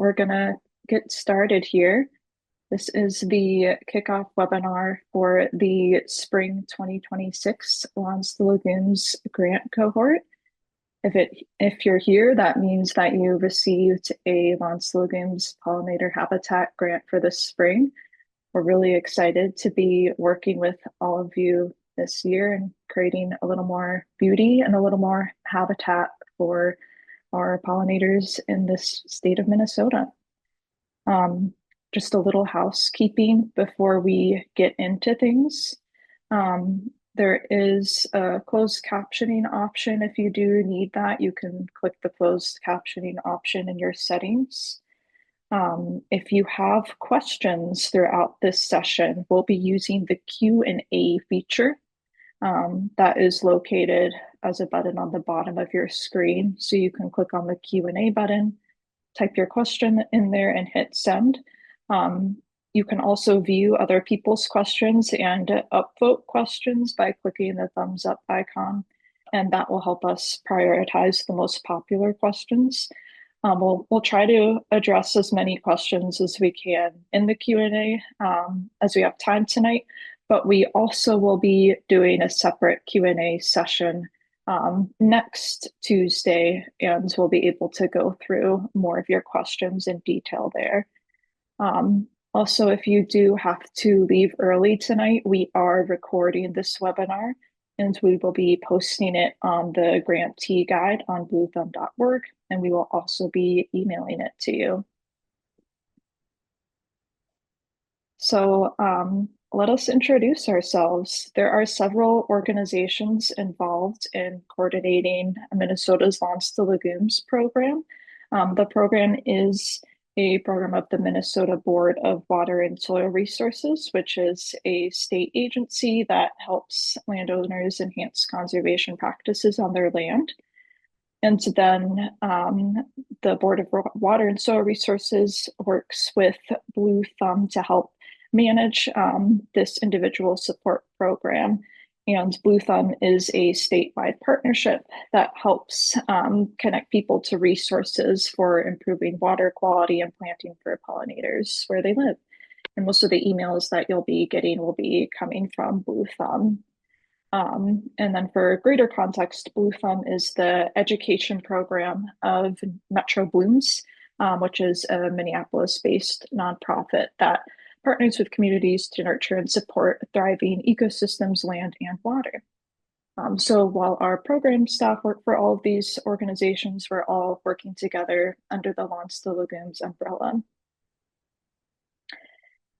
we're going to get started here. This is the kickoff webinar for the Spring 2026 Lawns to Legumes grant cohort. If you're here, that means that you received a Lawns to Legumes pollinator habitat grant for this spring. We're really excited to be working with all of you this year and creating a little more beauty and a little more habitat for our pollinators in this state of Minnesota. Just a little housekeeping before we get into things. There is a closed captioning option. If you do need that, you can click the closed captioning option in your settings. If you have questions throughout this session, we'll be using the Q&A feature that is located as a button on the bottom of your screen. So you can click on the Q&A button, type your question in there and hit send. You can also view other people's questions and upvote questions by clicking the thumbs up icon, and that will help us prioritize the most popular questions. We'll try to address as many questions as we can in the Q&A as we have time tonight, but we also will be doing a separate Q&A session next Tuesday, and we'll be able to go through more of your questions in detail there. Also, if you do have to leave early tonight, we are recording this webinar and we will be posting it on the grantee guide on bluethumb.org, and we will also be emailing it to you. So let us introduce ourselves. There are several organizations involved in coordinating Minnesota's Lawns to Legumes program. The program is a program of the Minnesota Board of Water and Soil Resources, which is a state agency that helps landowners enhance conservation practices on their land. And then the Board of Water and Soil Resources works with Blue Thumb to help manage this individual support program. And Blue Thumb is a statewide partnership that helps connect people to resources for improving water quality and planting for pollinators where they live. And most of the emails that you'll be getting will be coming from Blue Thumb. And then for greater context, Blue Thumb is the education program of Metro Blooms, which is a Minneapolis-based nonprofit that partners with communities to nurture and support thriving ecosystems, land, and water. So while our program staff work for all of these organizations, we're all working together under the Lawns to Legumes umbrella.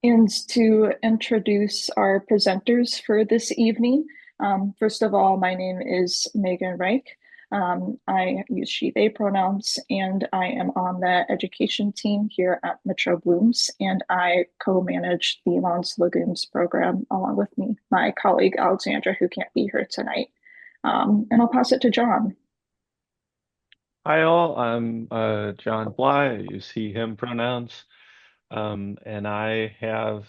And to introduce our presenters for this evening, first of all, my name is Megan Reich. I use she, they pronouns, and I am on the education team here at Metro Blooms, and I co-manage the Lawns to Legumes program along with my colleague Alexandra, who can't be here tonight. And I'll pass it to John. Hi all, I'm John Bly. I use he, him pronouns, and I have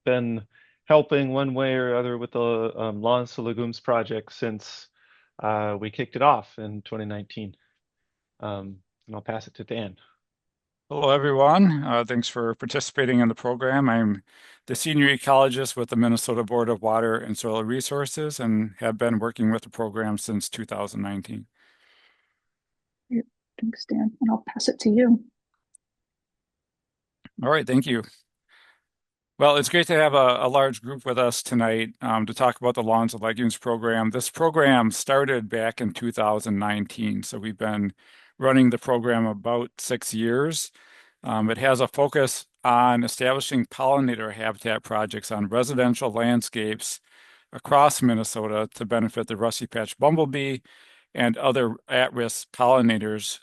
been helping one way or other with the Lawns to Legumes project since we kicked it off in 2019. And I'll pass it to Dan. Hello, everyone. Thanks for participating in the program. I'm the senior ecologist with the Minnesota Board of Water and Soil Resources and have been working with the program since 2019. Thanks, Dan. And I'll pass it to you. All right, thank you. Well, it's great to have a large group with us tonight to talk about the Lawns to Legumes program. This program started back in 2019, so we've been running the program about 6 years. It has a focus on establishing pollinator habitat projects on residential landscapes across Minnesota to benefit the rusty patch bumblebee and other at-risk pollinators.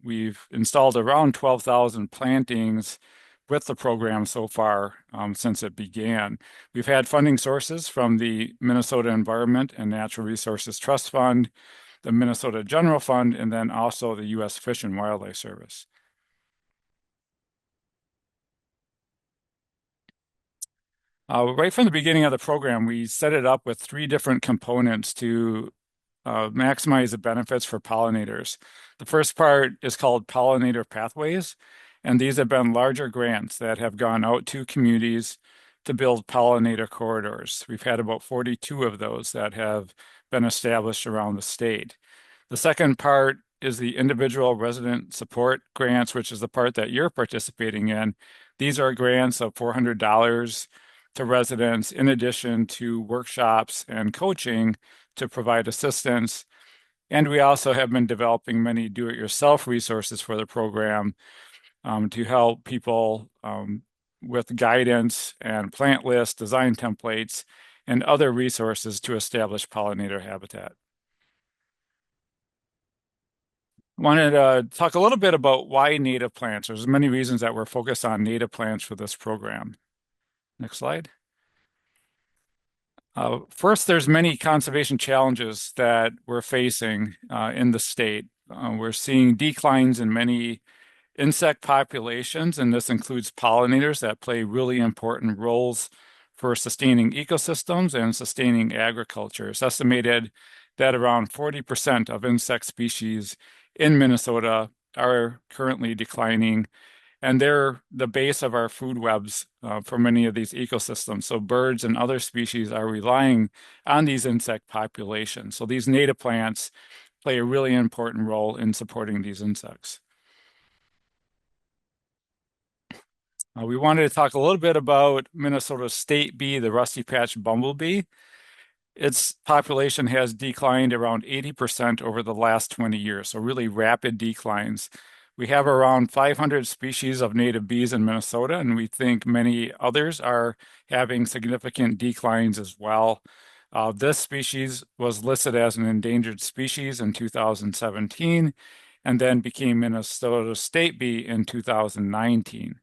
We've installed around 12,000 plantings with the program so far since it began. We've had funding sources from the Minnesota Environment and Natural Resources Trust Fund, the Minnesota General Fund, and then also the U.S. Fish and Wildlife Service. Right from the beginning of the program, we set it up with 3 different components to maximize the benefits for pollinators. The first part is called pollinator pathways, And these have been larger grants that have gone out to communities to build pollinator corridors. We've had about 42 of those that have been established around the state. The second part is the individual resident support grants, which is the part that you're participating in. These are grants of $400 to residents in addition to workshops and coaching to provide assistance. And we also have been developing many do-it-yourself resources for the program to help people with guidance and plant lists, design templates, and other resources to establish pollinator habitat. I wanted to talk a little bit about why native plants. There's many reasons that we're focused on native plants for this program. Next slide. First, there's many conservation challenges that we're facing in the state. We're seeing declines in many insect populations, and this includes pollinators that play really important roles for sustaining ecosystems and sustaining agriculture. It's estimated that around 40% of insect species in Minnesota are currently declining, and they're the base of our food webs for many of these ecosystems. So birds and other species are relying on these insect populations. So these native plants play a really important role in supporting these insects. We wanted to talk a little bit about Minnesota's state bee, the rusty patch bumblebee. Its population has declined around 80% over the last 20 years, so really rapid declines. We have around 500 species of native bees in Minnesota, and we think many others are having significant declines as well. This species was listed as an endangered species in 2017 and then became Minnesota's state bee in 2019.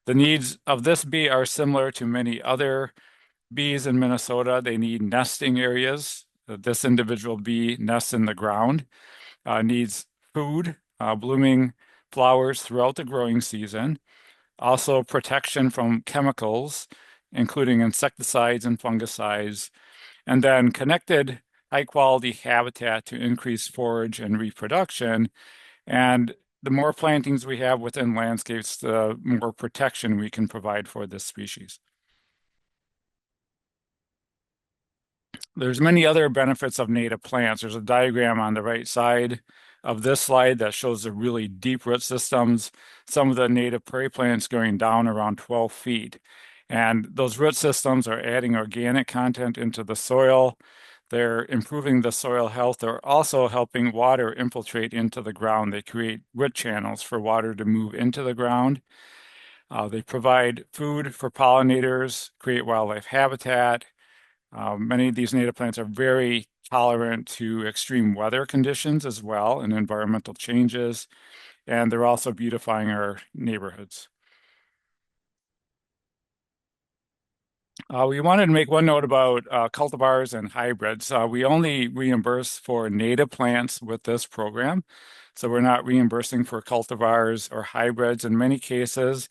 The needs of this bee are similar to many other bees in Minnesota. They need nesting areas. This individual bee nests in the ground, needs food, blooming flowers throughout the growing season, also protection from chemicals, including insecticides and fungicides, and then connected high-quality habitat to increase forage and reproduction. And the more plantings we have within landscapes, the more protection we can provide for this species. There's many other benefits of native plants. There's a diagram on the right side of this slide that shows the really deep root systems, some of the native prairie plants going down around 12 feet. And those root systems are adding organic content into the soil. They're improving the soil health. They're also helping water infiltrate into the ground. They create root channels for water to move into the ground. They provide food for pollinators, create wildlife habitat. Many of these native plants are very tolerant to extreme weather conditions as well and environmental changes, and they're also beautifying our neighborhoods. We wanted to make one note about cultivars and hybrids. We only reimburse for native plants with this program, so we're not reimbursing for cultivars or hybrids. In many cases,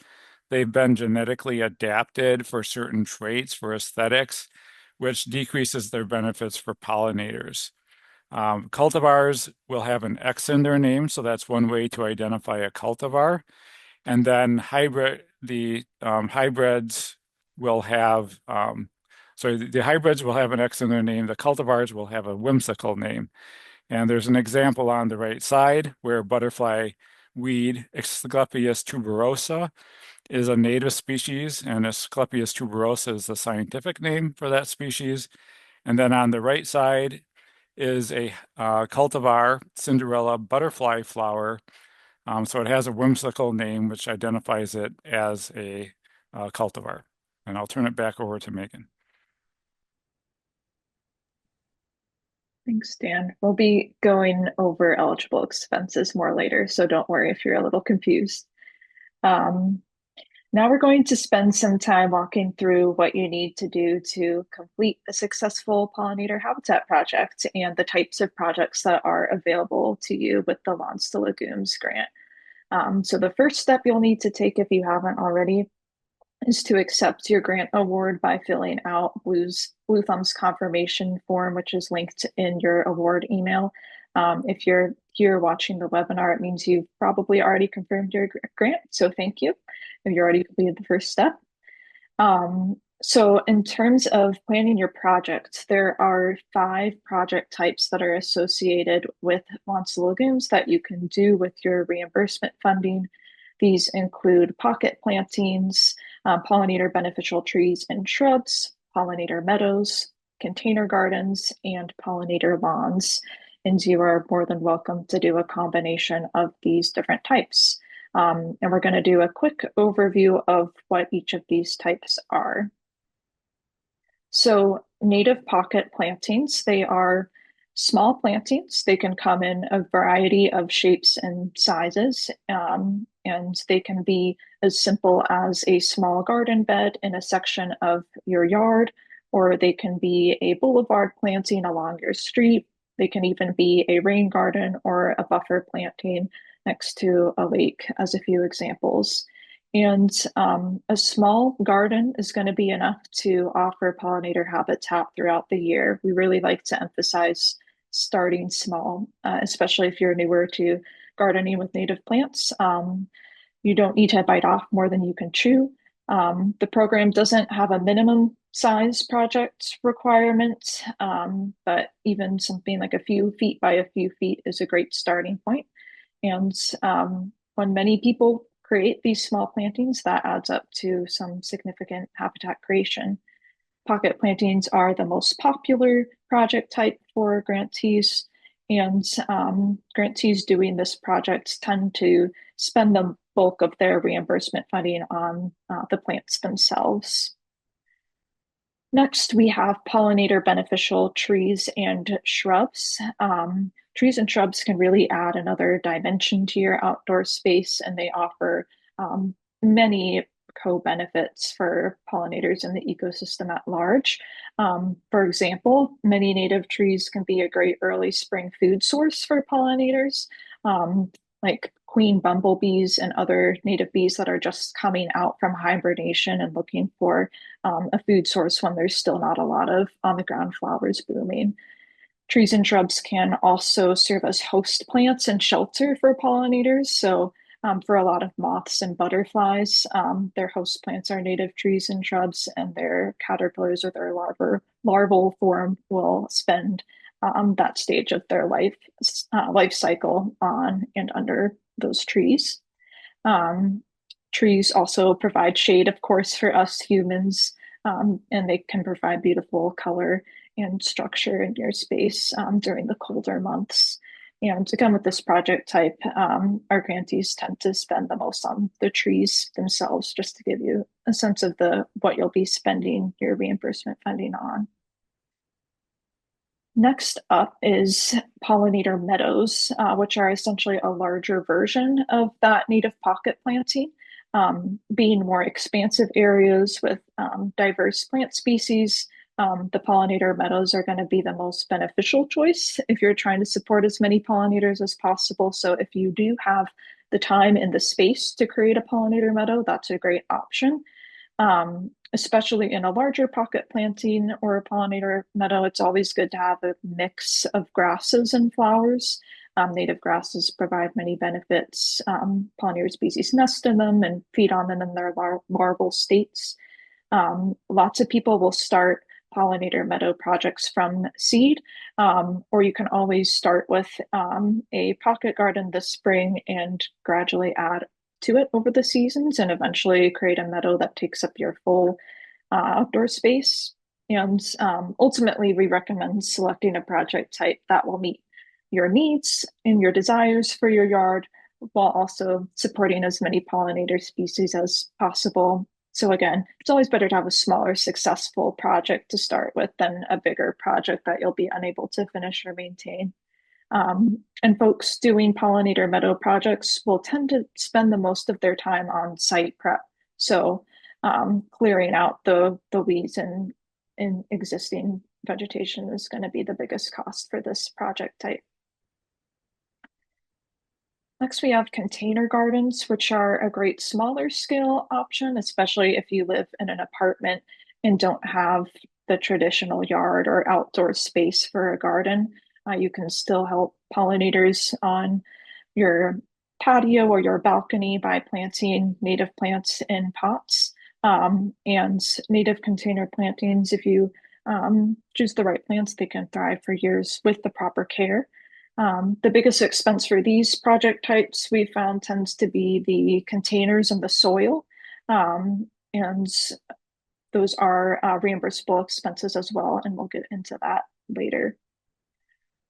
they've been genetically adapted for certain traits, for aesthetics, which decreases their benefits for pollinators. Cultivars will have an X in their name, so that's one way to identify a cultivar. And then hybrids will have, the hybrids will have an X in their name. The cultivars will have a whimsical name. And there's an example on the right side where butterfly weed, Asclepias tuberosa, is a native species, and Asclepias tuberosa is the scientific name for that species. And then on the right side is a cultivar, Cinderella butterfly flower. So it has a whimsical name, which identifies it as a cultivar. And I'll turn it back over to Megan. Thanks, Dan. We'll be going over eligible expenses more later, so don't worry if you're a little confused. Now we're going to spend some time walking through what you need to do to complete a successful pollinator habitat project and the types of projects that are available to you with the Lawns to Legumes grant. So the first step you'll need to take if you haven't already is to accept your grant award by filling out Blue Thumb's confirmation form, which is linked in your award email. If you're here watching the webinar, it means you've probably already confirmed your grant, so thank you if you already completed the first step. So in terms of planning your project, there are 5 project types that are associated with Lawns to Legumes that you can do with your reimbursement funding. These include pocket plantings, pollinator beneficial trees and shrubs, pollinator meadows, container gardens, and pollinator lawns. And you are more than welcome to do a combination of these different types. And we're going to do a quick overview of what each of these types are. So native pocket plantings, they are small plantings. They can come in a variety of shapes and sizes, and they can be as simple as a small garden bed in a section of your yard, or they can be a boulevard planting along your street. They can even be a rain garden or a buffer planting next to a lake, as a few examples. And a small garden is going to be enough to offer pollinator habitat throughout the year. We really like to emphasize starting small, especially if you're newer to gardening with native plants. You don't need to bite off more than you can chew. The program doesn't have a minimum size project requirement, but even something like a few feet by a few feet is a great starting point. And when many people create these small plantings, that adds up to some significant habitat creation. Pocket plantings are the most popular project type for grantees, and grantees doing this project tend to spend the bulk of their reimbursement funding on the plants themselves. Next, we have pollinator beneficial trees and shrubs. Trees and shrubs can really add another dimension to your outdoor space, and they offer many co-benefits for pollinators in the ecosystem at large. For example, many native trees can be a great early spring food source for pollinators, like queen bumblebees and other native bees that are just coming out from hibernation and looking for a food source when there's still not a lot of on-the-ground flowers blooming. Trees and shrubs can also serve as host plants and shelter for pollinators. So for a lot of moths and butterflies, their host plants are native trees and shrubs, and their caterpillars or their larval form will spend that stage of their life cycle on and under those trees. Trees also provide shade, of course, for us humans, and they can provide beautiful color and structure in your space during the colder months. And again, with this project type, our grantees tend to spend the most on the trees themselves, just to give you a sense of what you'll be spending your reimbursement funding on. Next up is pollinator meadows, which are essentially a larger version of that native pocket planting, being more expansive areas with diverse plant species. The pollinator meadows are going to be the most beneficial choice if you're trying to support as many pollinators as possible. So if you do have the time and the space to create a pollinator meadow, that's a great option. Especially in a larger pocket planting or a pollinator meadow, it's always good to have a mix of grasses and flowers. Native grasses provide many benefits. Pollinator species nest in them and feed on them in their larval states. Lots of people will start pollinator meadow projects from seed, or you can always start with a pocket garden this spring and gradually add to it over the seasons and eventually create a meadow that takes up your full outdoor space. And ultimately, we recommend selecting a project type that will meet your needs and your desires for your yard, while also supporting as many pollinator species as possible. So again, it's always better to have a smaller, successful project to start with than a bigger project that you'll be unable to finish or maintain. And folks doing pollinator meadow projects will tend to spend the most of their time on site prep. So clearing out the weeds and in existing vegetation is going to be the biggest cost for this project type. Next, we have container gardens, which are a great smaller scale option, especially if you live in an apartment and don't have the traditional yard or outdoor space for a garden. You can still help pollinators on your patio or your balcony by planting native plants in pots, and native container plantings. If you choose the right plants, they can thrive for years with the proper care. The biggest expense for these project types we found tends to be the containers and the soil. And those are reimbursable expenses as well, and we'll get into that later.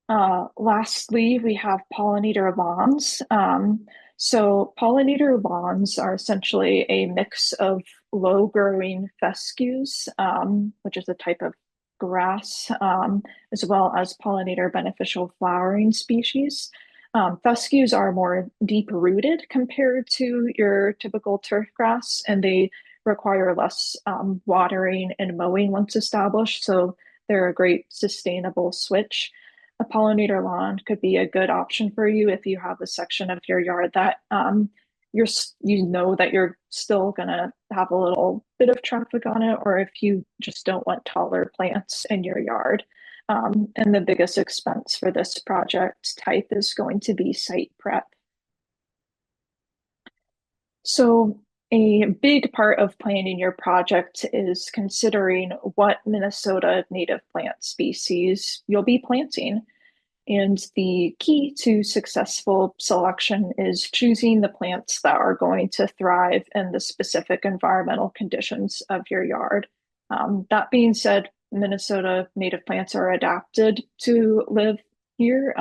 Lastly, we have pollinator lawns. So pollinator lawns are essentially a mix of low-growing fescues, which is a type of grass, as well as pollinator beneficial flowering species. Fescues are more deep-rooted compared to your typical turf grass, and they require less watering and mowing once established, so they're a great sustainable switch. A pollinator lawn could be a good option for you if you have a section of your yard that you know that you're still gonna have a little bit of traffic on it, or if you just don't want taller plants in your yard. And the biggest expense for this project type is going to be site prep. So a big part of planning your project is considering what Minnesota native plant species you'll be planting. And the key to successful selection is choosing the plants that are going to thrive in the specific environmental conditions of your yard. That being said, Minnesota native plants are adapted to live here.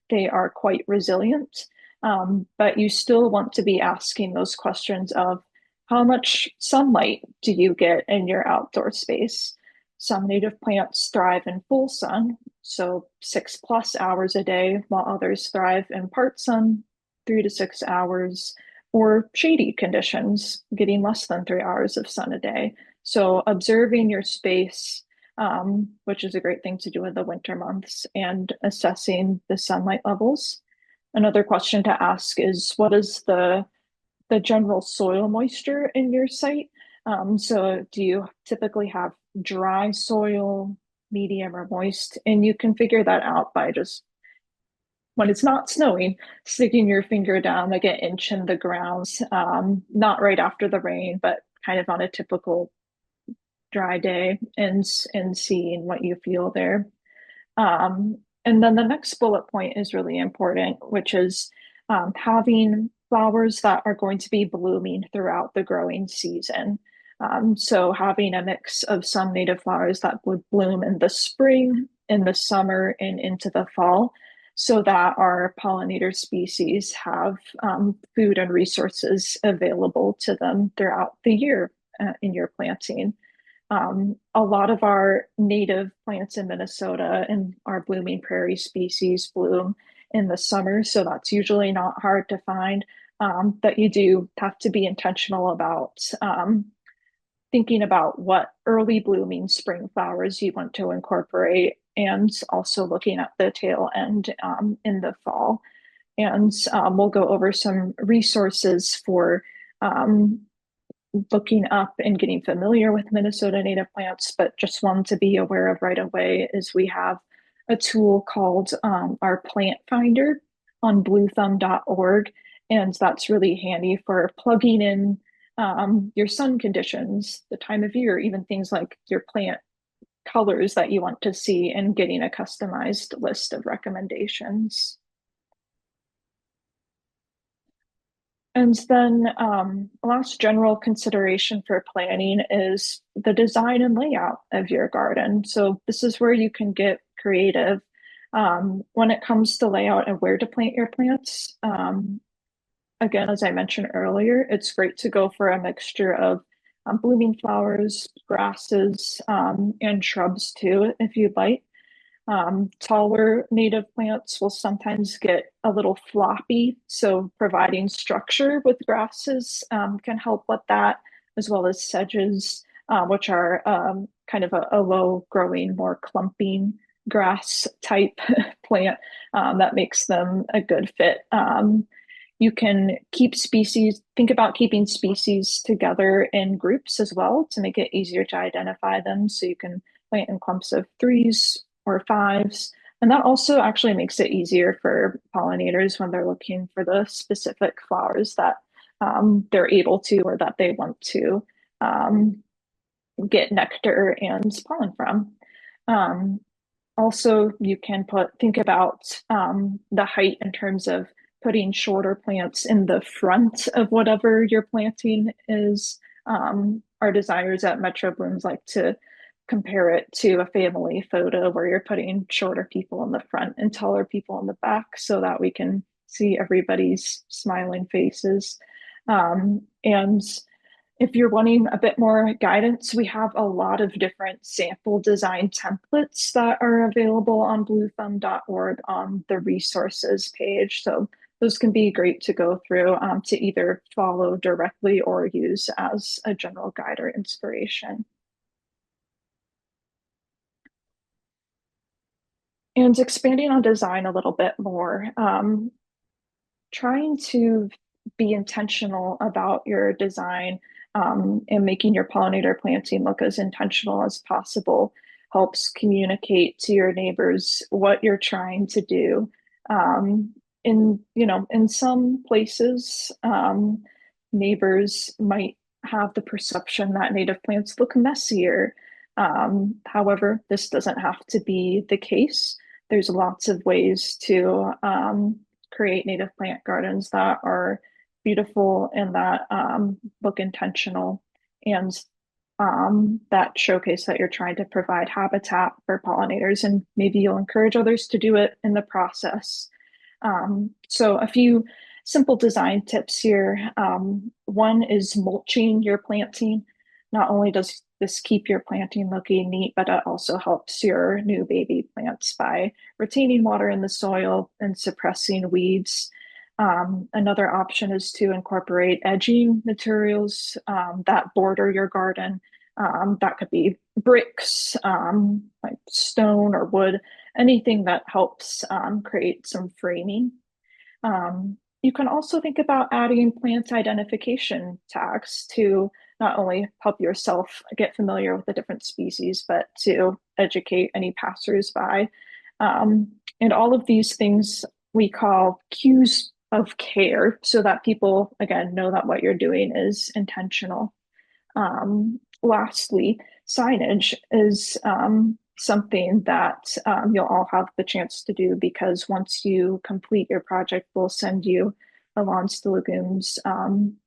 They are quite resilient, but you still want to be asking those questions of how much sunlight do you get in your outdoor space? Some native plants thrive in full sun, so 6+ hours a day, while others thrive in part sun, 3 to 6 hours, or shady conditions, getting less than 3 hours of sun a day. So observing your space, which is a great thing to do in the winter months, and assessing the sunlight levels. Another question to ask is, what is the general soil moisture in your site? So do you typically have dry soil, medium, or moist? And you can figure that out by just, when it's not snowing, sticking your finger down like an inch in the ground, not right after the rain, but kind of on a typical dry day, and seeing what you feel there. And then the next bullet point is really important, which is having flowers that are going to be blooming throughout the growing season. So having a mix of some native flowers that would bloom in the spring, in the summer, and into the fall, so that our pollinator species have food and resources available to them throughout the year in your planting. A lot of our native plants in Minnesota and our blooming prairie species bloom in the summer, so that's usually not hard to find. But you do have to be intentional about thinking about what early blooming spring flowers you want to incorporate, and also looking at the tail end in the fall. And we'll go over some resources for looking up and getting familiar with Minnesota native plants, but just one to be aware of right away is we have a tool called our Plant Finder on bluethumb.org, and that's really handy for plugging in your sun conditions, the time of year, even things like your plant colors that you want to see, and getting a customized list of recommendations. And then last general consideration for planning is the design and layout of your garden. So this is where you can get creative when it comes to layout and where to plant your plants. Again, as I mentioned earlier, it's great to go for a mixture of blooming flowers, grasses, and shrubs too, if you'd like. Taller native plants will sometimes get a little floppy, so providing structure with grasses can help with that, as well as sedges, which are kind of a low growing, more clumping grass type plant that makes them a good fit. You can think about keeping species together in groups as well to make it easier to identify them. So you can plant in clumps of 3s or 5s. And that also actually makes it easier for pollinators when they're looking for the specific flowers that they're able to or that they want to um, get nectar and pollen from. Um, Also, you can think about the height in terms of putting shorter plants in the front of whatever you're planting is. Our designers at Metro Blooms like to compare it to a family photo where you're putting shorter people in the front and taller people in the back so that we can see everybody's smiling faces. And if you're wanting a bit more guidance, we have a lot of different sample design templates that are available on bluethumb.org on the resources page. So those can be great to go through to either follow directly or use as a general guide or inspiration. And expanding on design a little bit more, trying to be intentional about your design and making your pollinator planting look as intentional as possible helps communicate to your neighbors what you're trying to do. In some places, neighbors might have the perception that native plants look messier. However, this doesn't have to be the case. There's lots of ways to create native plant gardens that are beautiful and that look intentional and that showcase that you're trying to provide habitat for pollinators, and maybe you'll encourage others to do it in the process. So a few simple design tips here. One is mulching your planting. Not only does this keep your planting looking neat, but it also helps your new baby plants by retaining water in the soil and suppressing weeds. Another option is to incorporate edging materials that border your garden. That could be bricks, like stone or wood, anything that helps create some framing. You can also think about adding plant identification tags to not only help yourself get familiar with the different species, but to educate any passersby. And all of these things we call cues of care so that people, again, know that what you're doing is intentional. Lastly, signage is something that you'll all have the chance to do because once you complete your project, we'll send you a Lawns to Legumes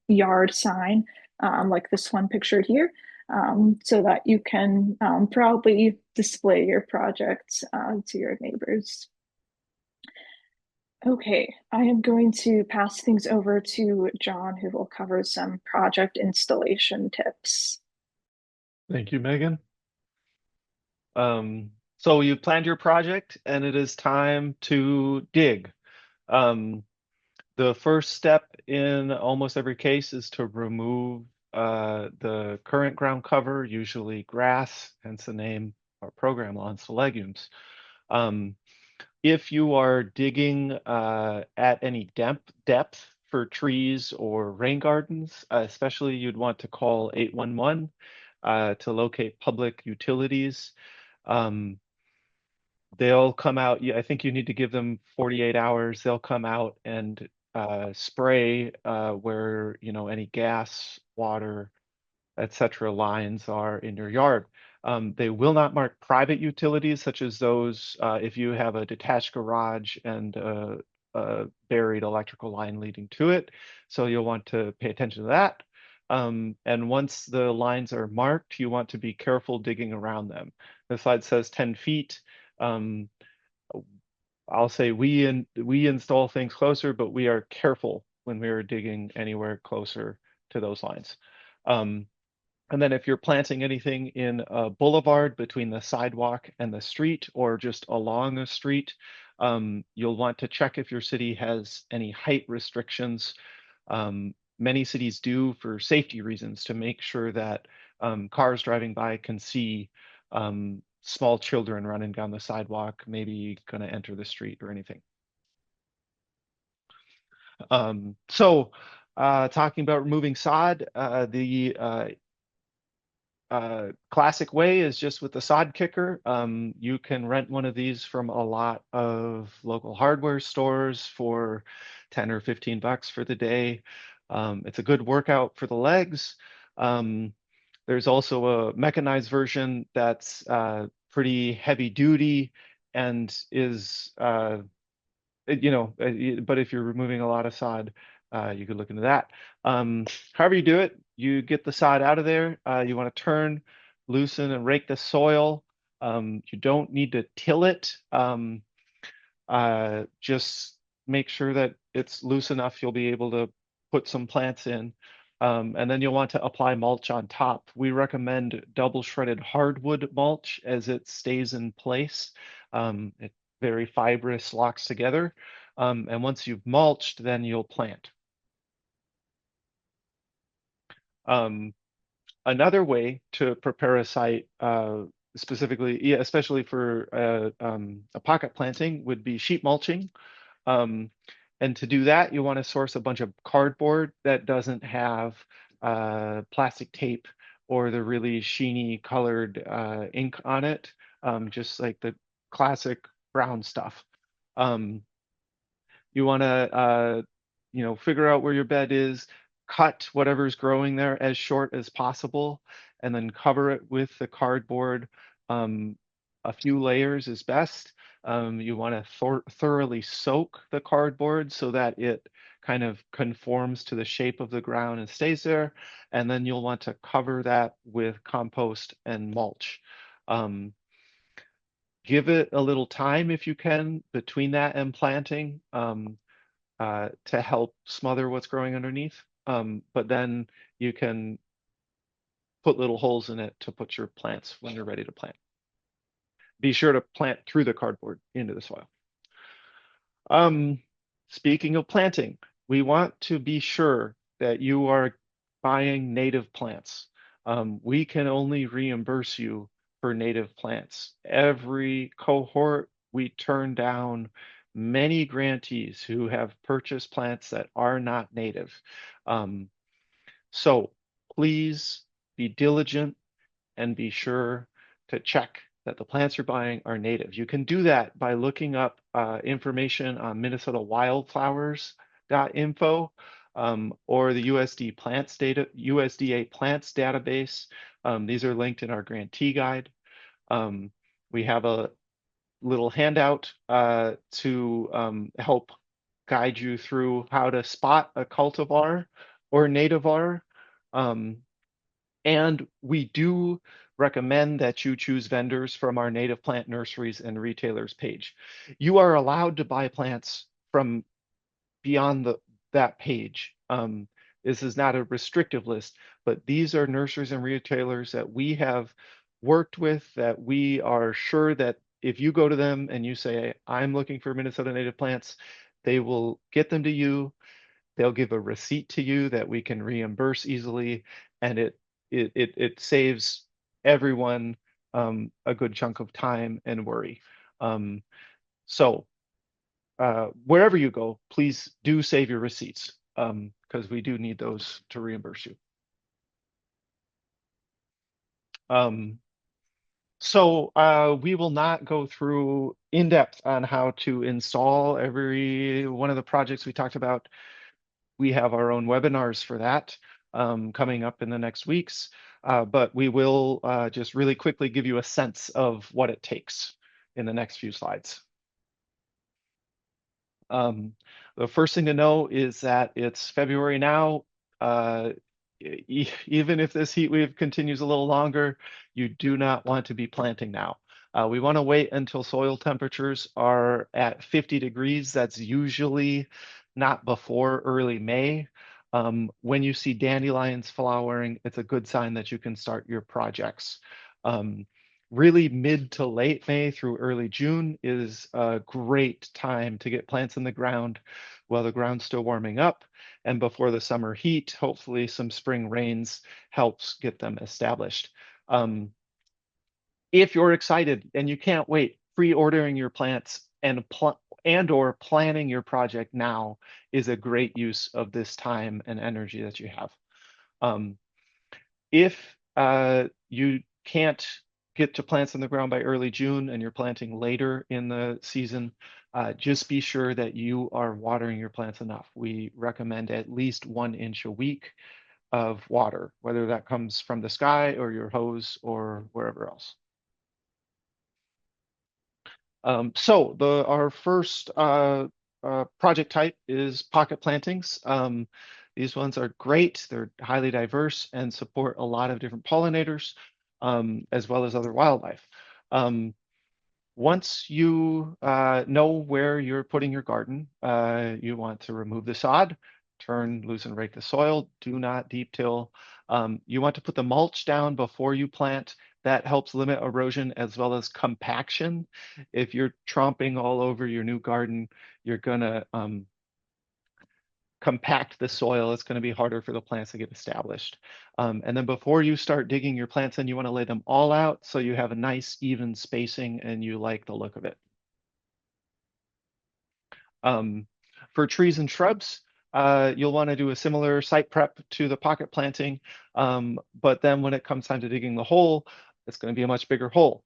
yard sign, like this one pictured here, so that you can proudly display your project to your neighbors. Okay, I am going to pass things over to John, who will cover some project installation tips. Thank you, Megan. So you planned your project and it is time to dig. Um, the first step in almost every case is to remove the current ground cover, usually grass, hence the name our program, Lawns to Legumes. If you are digging at any depth for trees or rain gardens, especially you'd want to call 811 to locate public utilities. Um, they'll come out. I think you need to give them 48 hours. They'll come out and spray where any gas, water, etc. lines are in your yard. They will not mark private utilities, such as those if you have a detached garage and a buried electrical line leading to it. So you'll want to pay attention to that. And once the lines are marked, you want to be careful digging around them. The slide says 10 feet. Um, I'll say we install things closer, but we are careful when we are digging anywhere closer to those lines. And then if you're planting anything in a boulevard between the sidewalk and the street or just along a street, you'll want to check if your city has any height restrictions. Many cities do for safety reasons to make sure that cars driving by can see small children running down the sidewalk, maybe going to enter the street or anything. So talking about removing sod, the classic way is just with the sod kicker. You can rent one of these from a lot of local hardware stores for 10 or 15 bucks for the day. It's a good workout for the legs. There's also a mechanized version that's pretty heavy duty and is but if you're removing a lot of sod, you could look into that. However you do it, you get the sod out of there. You want to turn, loosen, and rake the soil. You don't need to till it. Just make sure that it's loose enough you'll be able to put some plants in. And then you'll want to apply mulch on top. We recommend double shredded hardwood mulch as it stays in place. It's very fibrous, locks together. And once you've mulched, then you'll plant. Another way to prepare a site, specifically, especially for a pocket planting, would be sheet mulching. And to do that, you want to source a bunch of cardboard that doesn't have plastic tape or the really sheeny colored ink on it, just like the classic brown stuff. You want to, figure out where your bed is, cut whatever's growing there as short as possible, and then cover it with the cardboard. A few layers is best. You want to thoroughly soak the cardboard so that it kind of conforms to the shape of the ground and stays there. And then you'll want to cover that with compost and mulch. Give it a little time if you can between that and planting to help smother what's growing underneath. But then you can put little holes in it to put your plants when you're ready to plant. Be sure to plant through the cardboard into the soil. Speaking of planting, we want to be sure that you are buying native plants. We can only reimburse you for native plants. Every cohort we turn down many grantees who have purchased plants that are not native. So please be diligent and be sure to check that the plants you're buying are native. You can do that by looking up information on Minnesota wildflowers.info or the USDA plants database. These are linked in our grantee guide. We have a little handout to help guide you through how to spot a cultivar or nativar. And we do recommend that you choose vendors from our native plant nurseries and retailers page. You are allowed to buy plants from beyond that page. This is not a restrictive list, but these are nurseries and retailers that we have worked with, that we are sure that if you go to them and you say, I'm looking for Minnesota native plants, they will get them to you. They'll give a receipt to you that we can reimburse easily, and it saves everyone a good chunk of time and worry. So wherever you go, please do save your receipts because we do need those to reimburse you. So we will not go through in depth on how to install every one of the projects we talked about. We have our own webinars for that coming up in the next weeks, but we will just really quickly give you a sense of what it takes in the next few slides. The first thing to know is that it's February now. Even if this heat wave continues a little longer, you do not want to be planting now. We want to wait until soil temperatures are at 50 degrees. That's usually not before early May. When you see dandelions flowering, it's a good sign that you can start your projects. Really mid to late May through early June is a great time to get plants in the ground while the ground's still warming up, and before the summer heat, hopefully some spring rains helps get them established. If you're excited and you can't wait, pre-ordering your plants and or planning your project now is a great use of this time and energy that you have. If you can't get to plants in the ground by early June and you're planting later in the season, just be sure that you are watering your plants enough. We recommend at least 1 inch a week of water, whether that comes from the sky or your hose or wherever else. So our first project type is pocket plantings. These ones are great. They're highly diverse and support a lot of different pollinators, as well as other wildlife. Once you know where you're putting your garden, you want to remove the sod, turn loose and rake the soil. Do not deep till. You want to put the mulch down before you plant. That helps limit erosion as well as compaction. If you're tromping all over your new garden, you're gonna compact the soil. It's going to be harder for the plants to get established. And then before you start digging your plants in, you want to lay them all out so you have a nice even spacing and you like the look of it. For trees and shrubs, you'll want to do a similar site prep to the pocket planting, but then when it comes time to digging the hole, it's going to be a much bigger hole.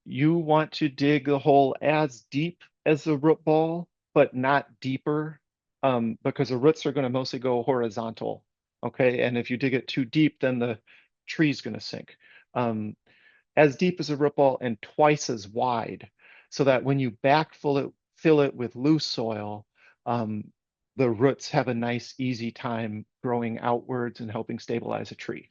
You want to dig the hole as deep as the root ball, but not deeper, because the roots are going to mostly go horizontal. Okay, and if you dig it too deep, then the tree's going to sink. As deep as a root ball and twice as wide, so that when you fill it with loose soil, the roots have a nice, easy time growing outwards and helping stabilize a tree.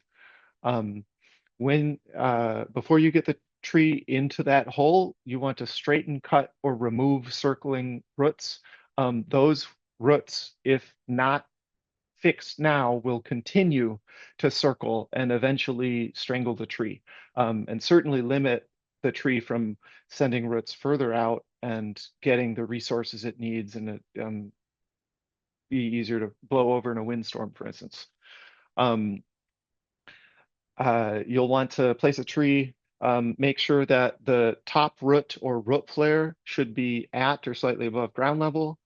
Before you get the tree into that hole, you want to straighten, cut, or remove circling roots. Those roots, if not fixed now, will continue to circle and eventually strangle the tree, and certainly limit the tree from sending roots further out and getting the resources it needs, and be easier to blow over in a windstorm, for instance. You'll want to place a tree, make sure that the top root or root flare should be at or slightly above ground level.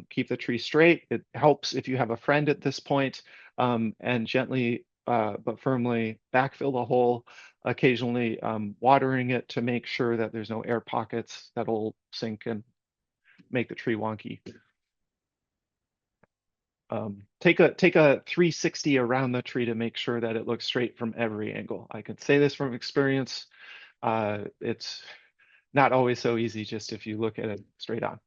Keep the tree straight. It helps if you have a friend at this point, and gently but firmly backfill the hole, occasionally watering it to make sure that there's no air pockets that'll sink and make the tree wonky. Take a 360 around the tree to make sure that it looks straight from every angle. I can say this from experience. It's not always so easy just if you look at it straight on.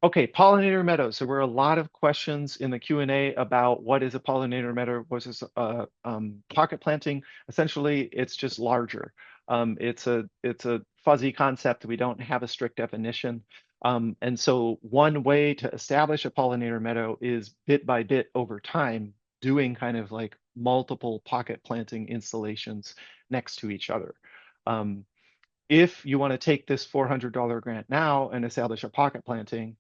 Okay, pollinator meadows. So there were a lot of questions in the Q&A about what is a pollinator meadow versus pocket planting. Essentially, it's just larger. It's a fuzzy concept. We don't have a strict definition. And so one way to establish a pollinator meadow is bit by bit over time, doing kind of like multiple pocket planting installations next to each other. If you want to take this $400 grant now and establish a pocket planting,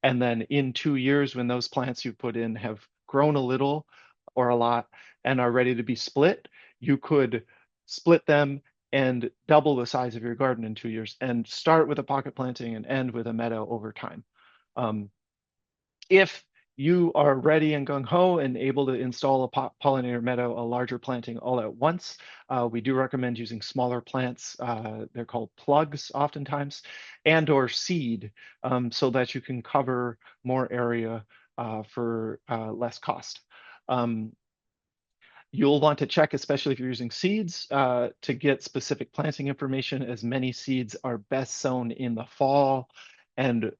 and then in 2 years, when those plants you put in have grown a little or a lot and are ready to be split, you could split them and double the size of your garden in 2 years and start with a pocket planting and end with a meadow over time. If you are ready and gung-ho and able to install a pollinator meadow, a larger planting all at once, we do recommend using smaller plants. They're called plugs oftentimes, and or seed, so that you can cover more area for less cost. You'll want to check, especially if you're using seeds, to get specific planting information, as many seeds are best sown in the fall, and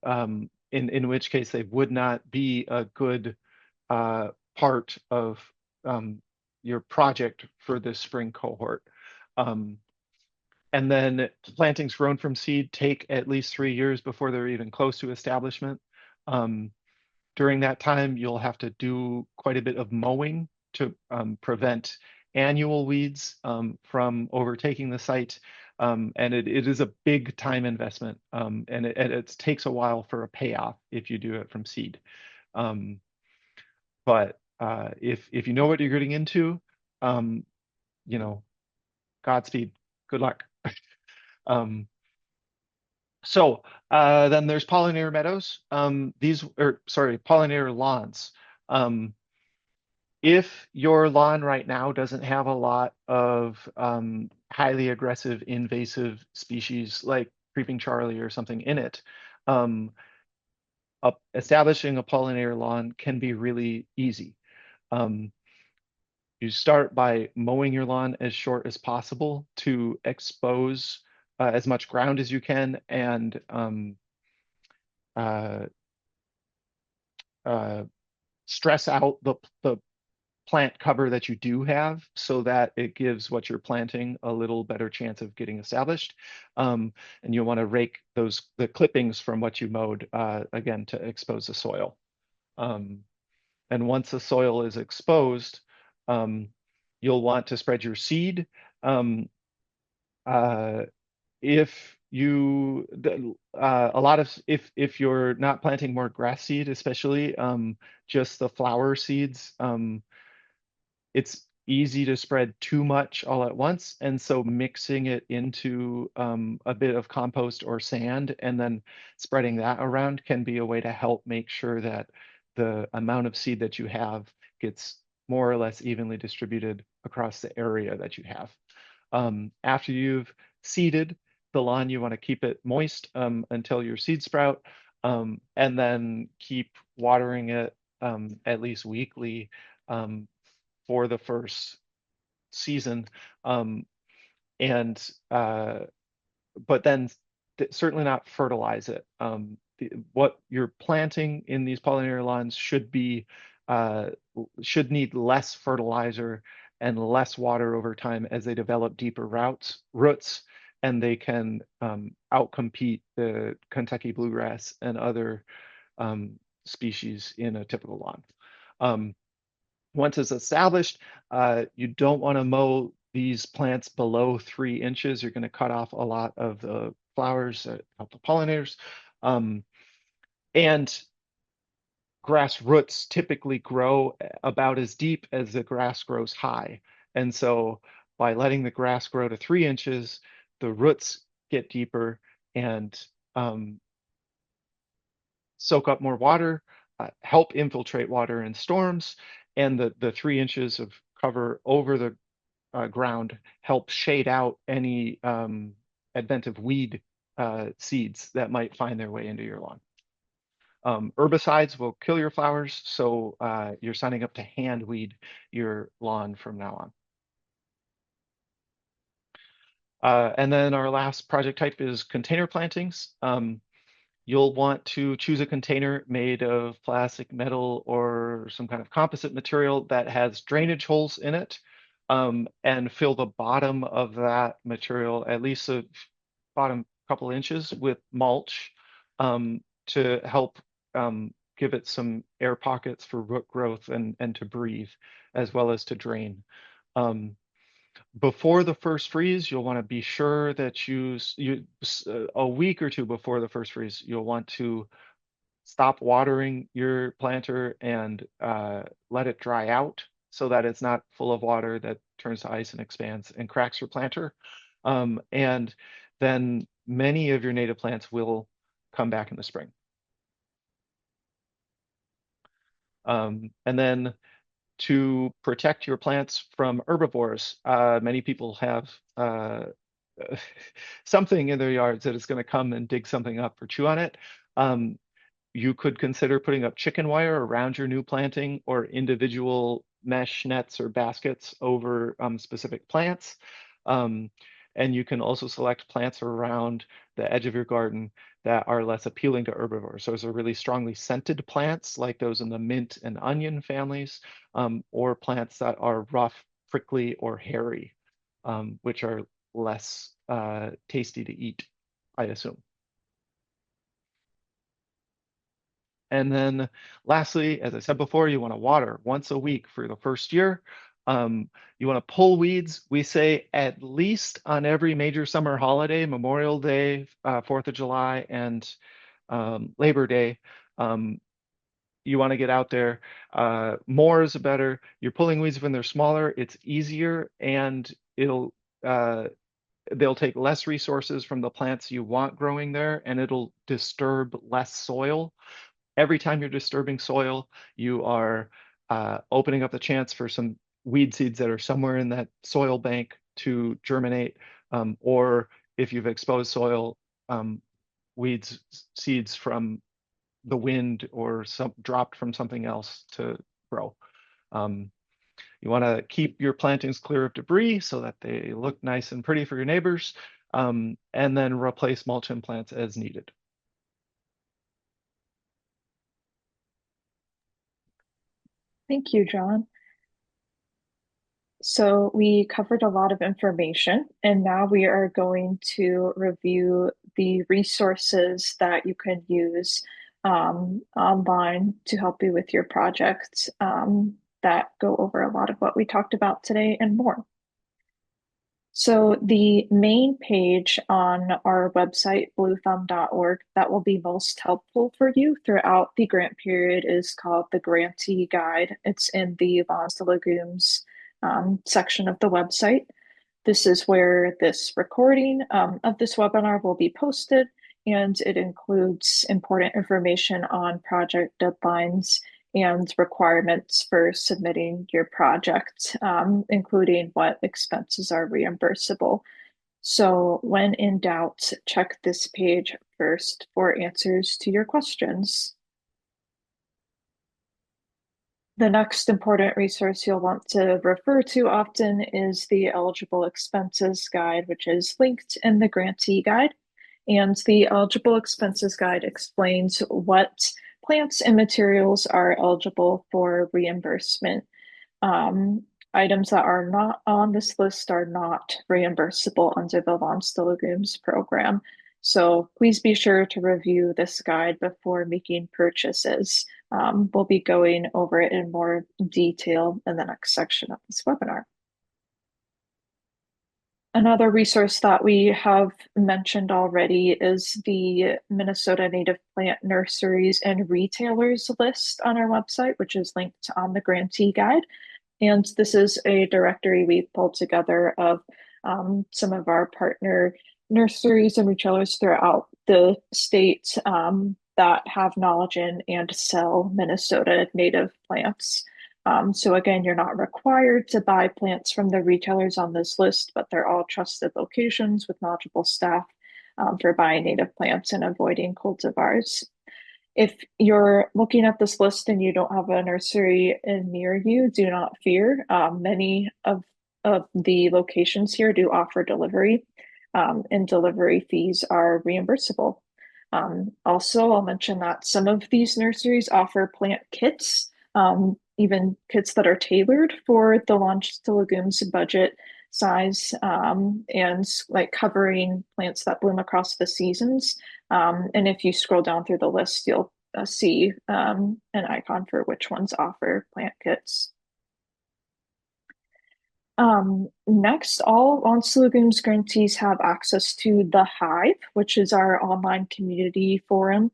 in which case they would not be a good part of your project for the spring cohort. And then plantings grown from seed take at least 3 years before they're even close to establishment. During that time, you'll have to do quite a bit of mowing to prevent annual weeds from overtaking the site. And it is a big time investment, and it takes a while for a payoff if you do it from seed. But if you know what you're getting into, you know, Godspeed, good luck. So then there's pollinator meadows. Pollinator lawns. If your lawn right now doesn't have a lot of highly aggressive invasive species like creeping Charlie or something in it, um, establishing a pollinator lawn can be really easy. Um, you start by mowing your lawn as short as possible to expose as much ground as you can and uh, uh, stress out the plant cover that you do have so that it gives what you're planting a little better chance of getting established. And you'll want to rake the clippings from what you mowed again to expose the soil. Um, and once the soil is exposed, um, you'll want to spread your seed. Um, uh, if you a lot of if you're not planting more grass seed, especially just the flower seeds, it's easy to spread too much all at once. And so mixing it into a bit of compost or sand and then spreading that around can be a way to help make sure that the amount of seed that you have gets more or less evenly distributed across the area that you have. After you've seeded the lawn, you want to keep it moist until your seed sprout, and then keep watering it at least weekly um, for the first season. Um, and but then certainly not fertilize it. What you're planting in these pollinator lawns uh, should need less fertilizer and less water over time as they develop deeper roots, and they can outcompete the Kentucky bluegrass and other species in a typical lawn. Once it's established, you don't want to mow these plants below 3 inches. You're going to cut off a lot of the flowers that help the pollinators. And grass roots typically grow about as deep as the grass grows high. And so by letting the grass grow to 3 inches, the roots get deeper and soak up more water, help infiltrate water in storms, and the 3 inches of cover over the ground help shade out any adventive weed seeds that might find their way into your lawn. Herbicides will kill your flowers, so you're signing up to hand weed your lawn from now on. And then our last project type is container plantings. You'll want to choose a container made of plastic, metal, or some kind of composite material that has drainage holes in it, and fill the bottom of that material, at least the bottom couple inches, with mulch to help give it some air pockets for root growth and to breathe, as well as to drain. Before the first freeze, you'll want to be sure that a week or two before the first freeze, you'll want to stop watering your planter and let it dry out so that it's not full of water that turns to ice and expands and cracks your planter. And then many of your native plants will come back in the spring. And then to protect your plants from herbivores, many people have something in their yards that is going to come and dig something up or chew on it. You could consider putting up chicken wire around your new planting or individual mesh nets or baskets over specific plants. And you can also select plants around the edge of your garden that are less appealing to herbivores. So those are really strongly scented plants like those in the mint and onion families, or plants that are rough, prickly, or hairy, which are less tasty to eat, I assume. And then lastly, as I said before, you want to water once a week for the first year. You want to pull weeds. We say at least on every major summer holiday, Memorial Day, 4th of July, and Labor Day. You want to get out there. More is better. You're pulling weeds when they're smaller. It's easier, and they'll take less resources from the plants you want growing there, and it'll disturb less soil. Every time you're disturbing soil, you are opening up the chance for some weed seeds that are somewhere in that soil bank to germinate, or if you've exposed soil, weeds seeds from the wind or some dropped from something else to grow. You want to keep your plantings clear of debris so that they look nice and pretty for your neighbors, and then replace mulch and plants as needed. Thank you, John. So we covered a lot of information, and now we are going to review the resources that you can use online to help you with your project that go over a lot of what we talked about today and more. So the main page on our website, bluethumb.org, that will be most helpful for you throughout the grant period is called the Grantee Guide. It's in the Lawns to Legumes section of the website. This is where this recording of this webinar will be posted, and it includes important information on project deadlines and requirements for submitting your project, including what expenses are reimbursable. So when in doubt, check this page first for answers to your questions. The next important resource you'll want to refer to often is the Eligible Expenses Guide, which is linked in the Grantee Guide. And the Eligible Expenses Guide explains what plants and materials are eligible for reimbursement. Items that are not on this list are not reimbursable under the Lawns to Legumes program. So please be sure to review this guide before making purchases. We'll be going over it in more detail in the next section of this webinar. Another resource that we have mentioned already is the Minnesota Native Plant Nurseries and Retailers list on our website, which is linked on the Grantee Guide. And this is a directory we pulled together of some of our partner nurseries and retailers throughout the state that have knowledge in and sell Minnesota native plants. So again, you're not required to buy plants from the retailers on this list, but they're all trusted locations with knowledgeable staff for buying native plants and avoiding cultivars. If you're looking at this list and you don't have a nursery near you, do not fear. Many of the locations here do offer delivery, and delivery fees are reimbursable. Also, I'll mention that some of these nurseries offer plant kits, even kits that are tailored for the Lawns to Legumes budget size, and like covering plants that bloom across the seasons. And if you scroll down through the list, you'll see an icon for which ones offer plant kits. Next, all Lawns to Legumes grantees have access to the Hive, which is our online community forum.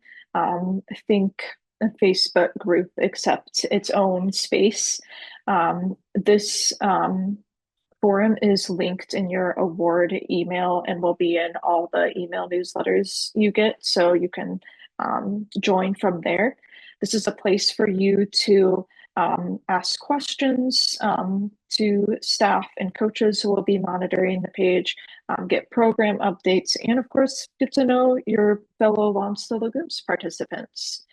Think a Facebook group, except its own space. This forum is linked in your award email and will be in all the email newsletters you get, so you can join from there. This is a place for you to ask questions to staff and coaches who will be monitoring the page, get program updates, and of course, get to know your fellow Lawns to Legumes participants.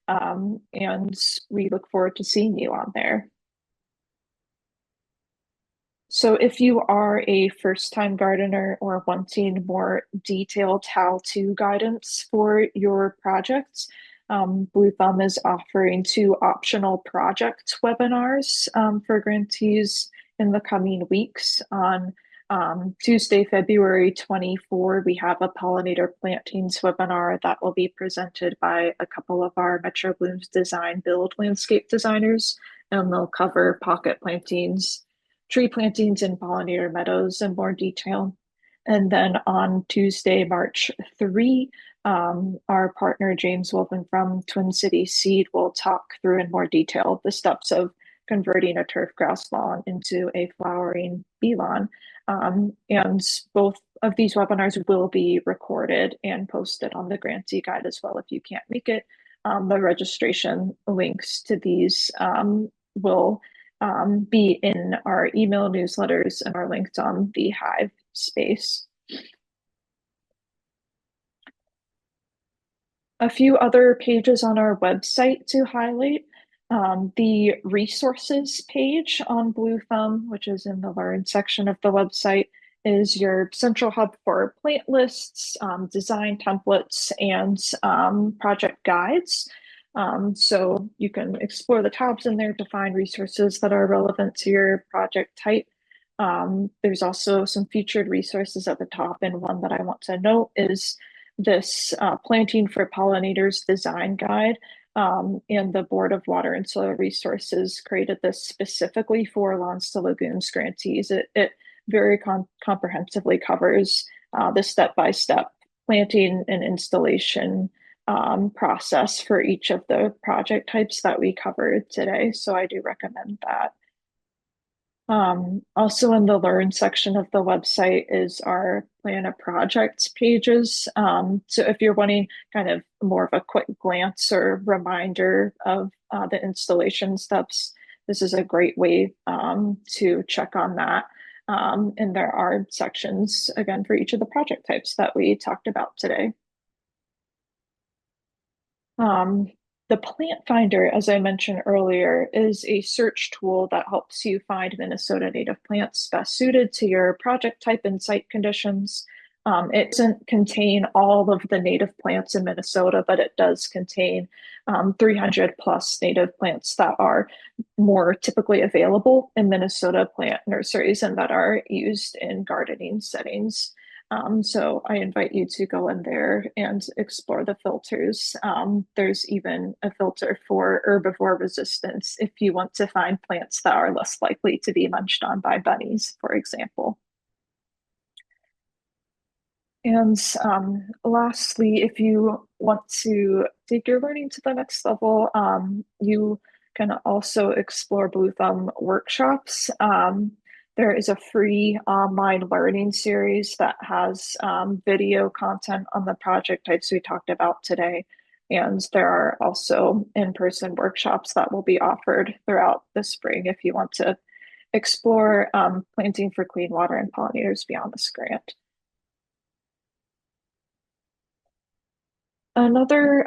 And we look forward to seeing you on there. So if you are a first-time gardener or wanting more detailed how-to guidance for your projects, Blue Thumb is offering 2 optional project webinars for grantees in the coming weeks. On Tuesday, February 24, we have a pollinator plantings webinar that will be presented by a couple of our Metro Blooms Design Build landscape designers, and they'll cover pocket plantings, tree plantings, and pollinator meadows in more detail. And then on Tuesday, March 3, our partner James Wolfen from Twin Cities Seed will talk through in more detail the steps of converting a turf grass lawn into a flowering bee lawn. And both of these webinars will be recorded and posted on the Grantee Guide as well if you can't make it. The registration links to these will be in our email newsletters and are linked on the Hive space. A few other pages on our website to highlight. The resources page on Blue Thumb, which is in the Learn section of the website, is your central hub for plant lists, design templates, and project guides. So you can explore the tabs in there to find resources that are relevant to your project type. There's also some featured resources at the top, and one that I want to note is this Planting for Pollinators design guide. And the Board of Water and Soil Resources created this specifically for Lawns to Lagoons grantees. It very comprehensively covers the step-by-step planting and installation process for each of the project types that we covered today. So I do recommend that. Also in the Learn section of the website is our Plan a Project pages. So if you're wanting kind of more of a quick glance or reminder of the installation steps, this is a great way to check on that. And there are sections, again, for each of the project types that we talked about today. The Plant Finder, as I mentioned earlier, is a search tool that helps you find Minnesota native plants best suited to your project type and site conditions. It doesn't contain all of the native plants in Minnesota, but it does contain 300 plus native plants that are more typically available in Minnesota plant nurseries and that are used in gardening settings. So I invite you to go in there and explore the filters. There's even a filter for herbivore resistance if you want to find plants that are less likely to be munched on by bunnies, for example. And lastly, if you want to take your learning to the next level, you can also explore Blue Thumb workshops. There is a free online learning series that has video content on the project types we talked about today. And there are also in-person workshops that will be offered throughout the spring if you want to explore planting for clean water and pollinators beyond this grant. Another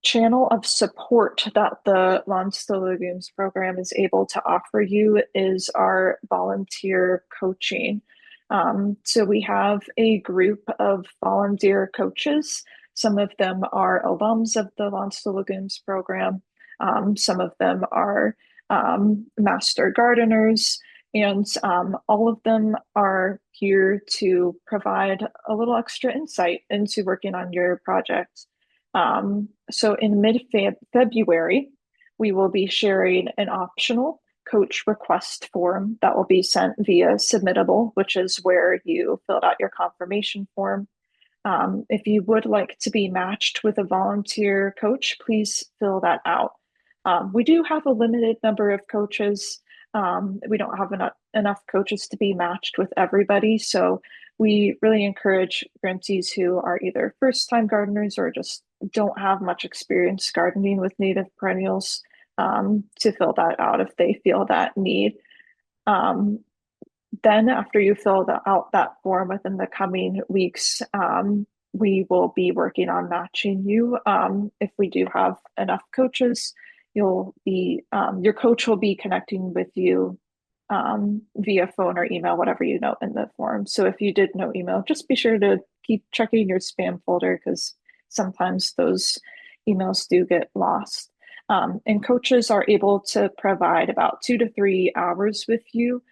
channel of support that the Lawns to Lagoons program is able to offer you is our volunteer coaching. So we have a group of volunteer coaches. Some of them are alums of the Lawns to Lagoons program. Some of them are master gardeners. And all of them are here to provide a little extra insight into working on your project. So in mid-February, we will be sharing an optional coach request form that will be sent via Submittable, which is where you filled out your confirmation form. If you would like to be matched with a volunteer coach, please fill that out. We do have a limited number of coaches. We don't have enough coaches to be matched with everybody. So we really encourage grantees who are either first-time gardeners or just don't have much experience gardening with native perennials to fill that out if they feel that need. Then after you fill out that form within the coming weeks, we will be working on matching you. If we do have enough coaches, your coach will be connecting with you via phone or email, whatever you note in the form. So if you did no email, just be sure to keep checking your spam folder because sometimes those emails do get lost. And coaches are able to provide about 2 to 3 hours with you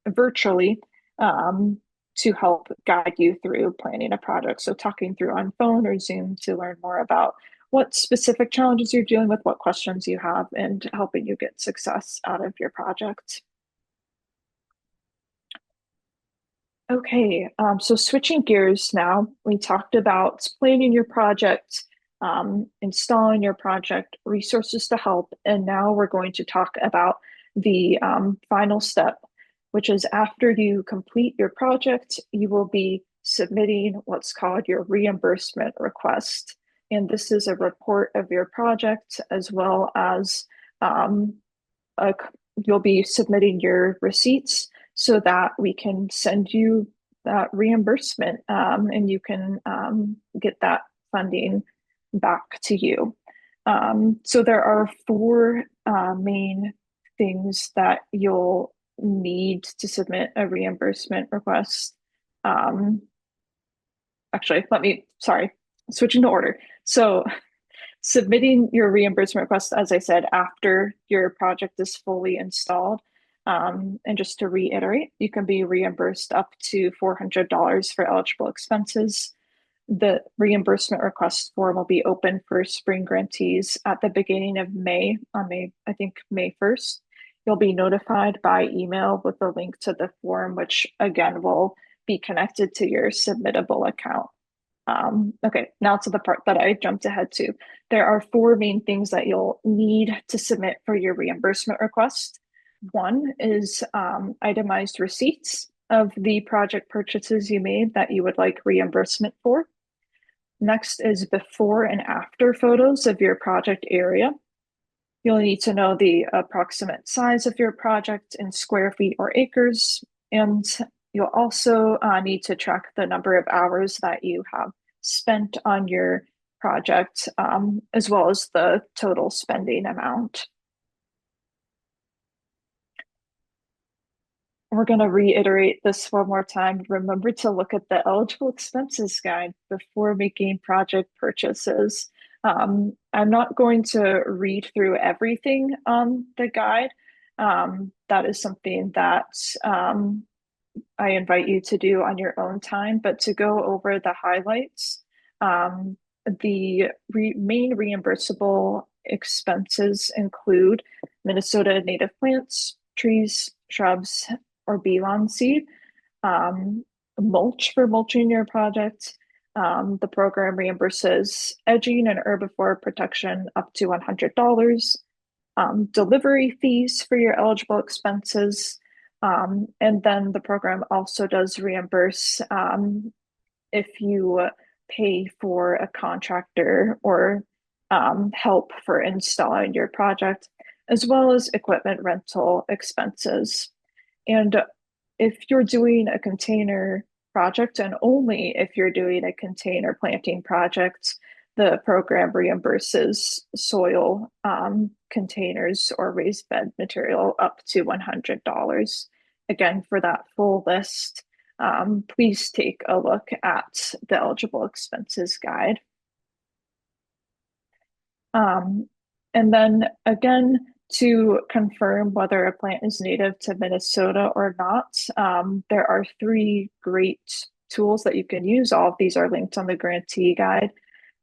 virtually to help guide you through planning a project. So talking through on phone or Zoom to learn more about what specific challenges you're dealing with, what questions you have, and helping you get success out of your project. Okay, so switching gears now, we talked about planning your project, installing your project, resources to help, and now we're going to talk about the final step, which is after you complete your project, you will be submitting what's called your reimbursement request. And this is a report of your project as well as uh, you'll be submitting your receipts so that we can send you that reimbursement, and you can get that funding back to you. So there are four main things that you'll need to submit a reimbursement request. Actually, switching to order. So submitting your reimbursement request, as I said, after your project is fully installed. And just to reiterate, you can be reimbursed up to $400 for eligible expenses. The reimbursement request form will be open for spring grantees at the beginning of May, I think May 1st. You'll be notified by email with a link to the form, which again will be connected to your submittable account. Okay, now to the part that I jumped ahead to. There are four main things that you'll need to submit for your reimbursement request. One is itemized receipts of the project purchases you made that you would like reimbursement for. Next is before and after photos of your project area. You'll need to know the approximate size of your project in square feet or acres, and you'll also need to track the number of hours that you have spent on your project, as well as the total spending amount. We're going to reiterate this one more time. Remember to look at the eligible expenses guide before making project purchases. I'm not going to read through everything on the guide. That is something that I invite you to do on your own time, but to go over the highlights, the main reimbursable expenses include Minnesota native plants, trees, shrubs, or bee lawn seed, mulch for mulching your project. The program reimburses edging and herbivore protection up to $100, delivery fees for your eligible expenses, and then the program also does reimburse if you pay for a contractor or help for installing your project, as well as equipment rental expenses. And if you're doing a container project, and only if you're doing a container planting project, the program reimburses soil containers or raised bed material up to $100. Again, for that full list, please take a look at the eligible expenses guide. And then again, to confirm whether a plant is native to Minnesota or not, there are three great tools that you can use. All of these are linked on the grantee guide.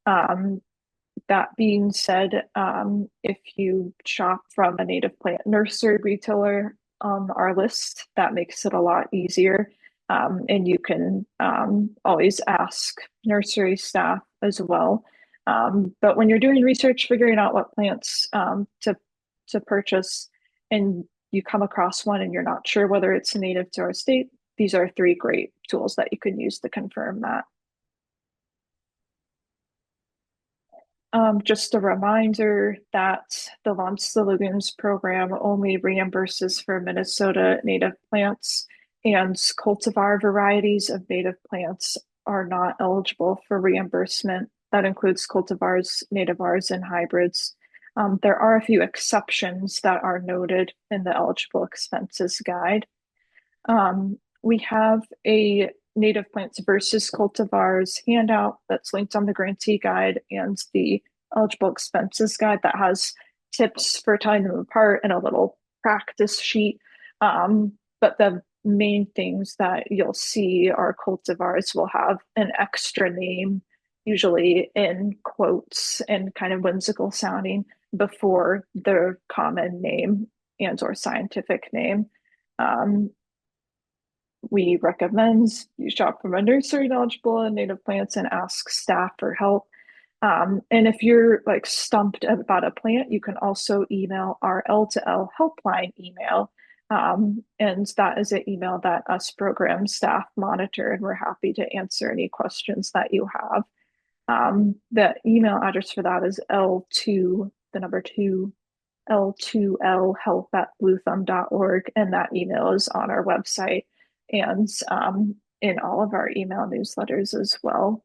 That being said, if you shop from a native plant nursery retailer on our list, that makes it a lot easier. And you can always ask nursery staff as well. But when you're doing research, figuring out what plants to purchase, and you come across one and you're not sure whether it's native to our state, these are three great tools that you can use to confirm that. Just a reminder that the Launch the Legumes program only reimburses for Minnesota native plants, and cultivar varieties of native plants are not eligible for reimbursement. That includes cultivars, nativars, and hybrids. There are a few exceptions that are noted in the eligible expenses guide. We have a native plants versus cultivars handout that's linked on the grantee guide and the eligible expenses guide that has tips for telling them apart and a little practice sheet. But the main things that you'll see are cultivars will have an extra name, usually in quotes and kind of whimsical sounding, before the common name and or scientific name. We recommend you shop from a nursery knowledgeable in native plants and ask staff for help. And if you're like stumped about a plant, you can also email our L2L helpline email. And that is an email that us program staff monitor, and we're happy to answer any questions that you have. The email address for that is L2, the number 2, L2lhealth@bluethumb.org, and that email is on our website and in all of our email newsletters as well.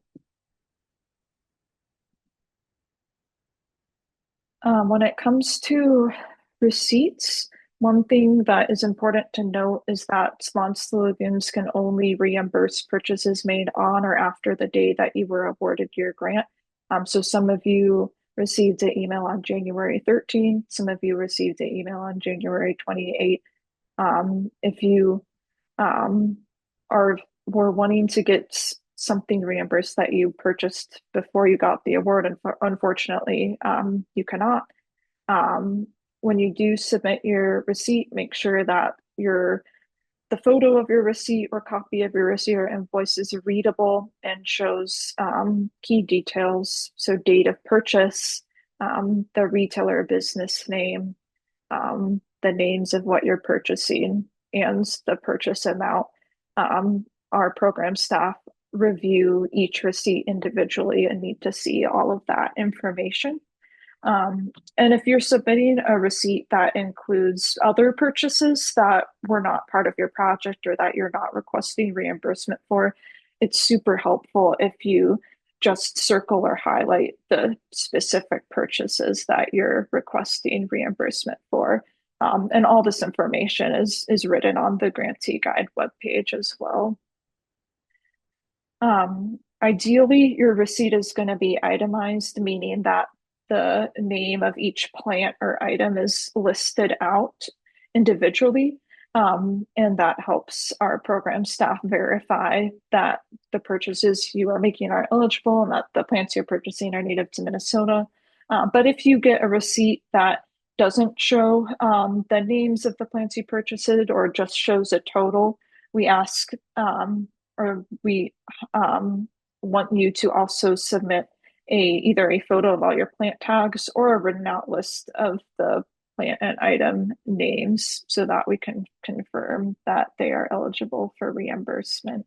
When it comes to receipts, one thing that is important to note is that Lawns to Lagoons can only reimburse purchases made on or after the day that you were awarded your grant. So some of you received an email on January 13th, some of you received an email on January 28th. If you were wanting to get something reimbursed that you purchased before you got the award, and unfortunately, you cannot. When you do submit your receipt, make sure that the photo of your receipt or copy of your receipt or invoice is readable and shows key details. So date of purchase, the retailer business name, the names of what you're purchasing, and the purchase amount. Our program staff review each receipt individually and need to see all of that information. And if you're submitting a receipt that includes other purchases that were not part of your project or that you're not requesting reimbursement for, it's super helpful if you just circle or highlight the specific purchases that you're requesting reimbursement for. And all this information is written on the grantee guide webpage as well. Ideally, your receipt is going to be itemized, meaning that the name of each plant or item is listed out individually. And that helps our program staff verify that the purchases you are making are eligible and that the plants you're purchasing are native to Minnesota. But if you get a receipt that doesn't show the names of the plants you purchased or just shows a total, we ask or we want you to also submit either a photo of all your plant tags or a written out list of the plant and item names so that we can confirm that they are eligible for reimbursement.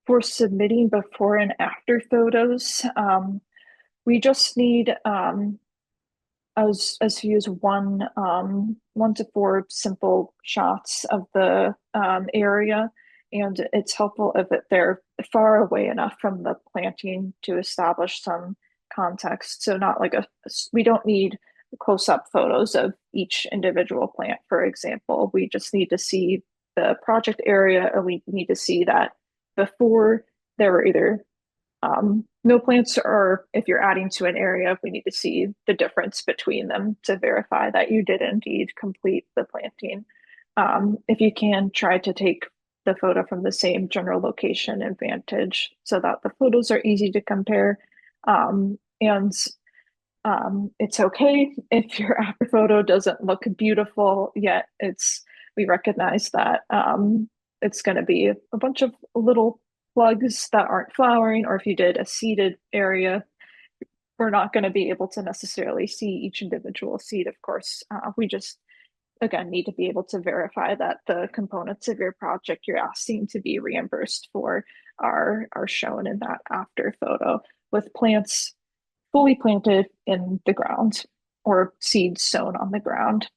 For submitting before and after photos, we just need as few as one to four simple shots of the area, and it's helpful if they're far away enough from the planting to establish some context. So not like we don't need close-up photos of each individual plant, for example. We just need to see the project area, or we need to see that before there were either no plants, or if you're adding to an area, we need to see the difference between them to verify that you did indeed complete the planting. If you can, try to take the photo from the same general location and vantage so that the photos are easy to compare. And it's okay if your after photo doesn't look beautiful yet. We recognize that it's going to be a bunch of little plugs that aren't flowering, or if you did a seeded area, we're not going to be able to necessarily see each individual seed, of course. We just, again, need to be able to verify that the components of your project you're asking to be reimbursed for are shown in that after photo, with plants fully planted in the ground or seeds sown on the ground.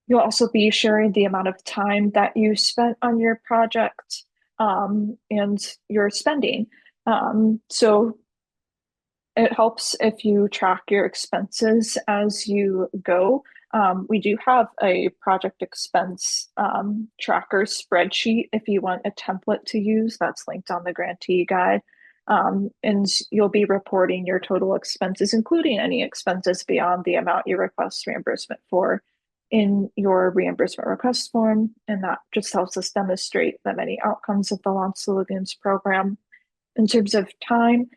You'll also be sharing the amount of time that you spent on your project and your spending. So it helps if you track your expenses as you go. We do have a project expense tracker spreadsheet if you want a template to use. That's linked on the grantee guide. And you'll be reporting your total expenses, including any expenses beyond the amount you request reimbursement for, in your reimbursement request form. And that just helps us demonstrate the many outcomes of the Lawns to Lagoons program. In terms of time,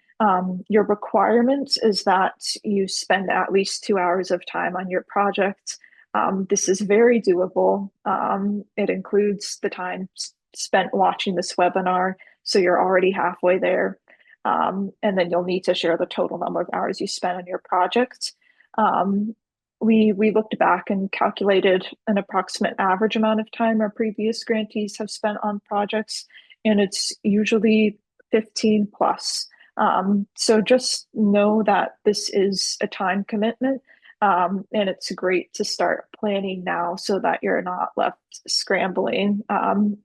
your requirement is that you spend at least 2 hours of time on your project. This is very doable. It includes the time spent watching this webinar, so you're already halfway there. And then you'll need to share the total number of hours you spent on your project. We looked back and calculated an approximate average amount of time our previous grantees have spent on projects, and it's usually 15 plus. So just know that this is a time commitment, and it's great to start planning now so that you're not left scrambling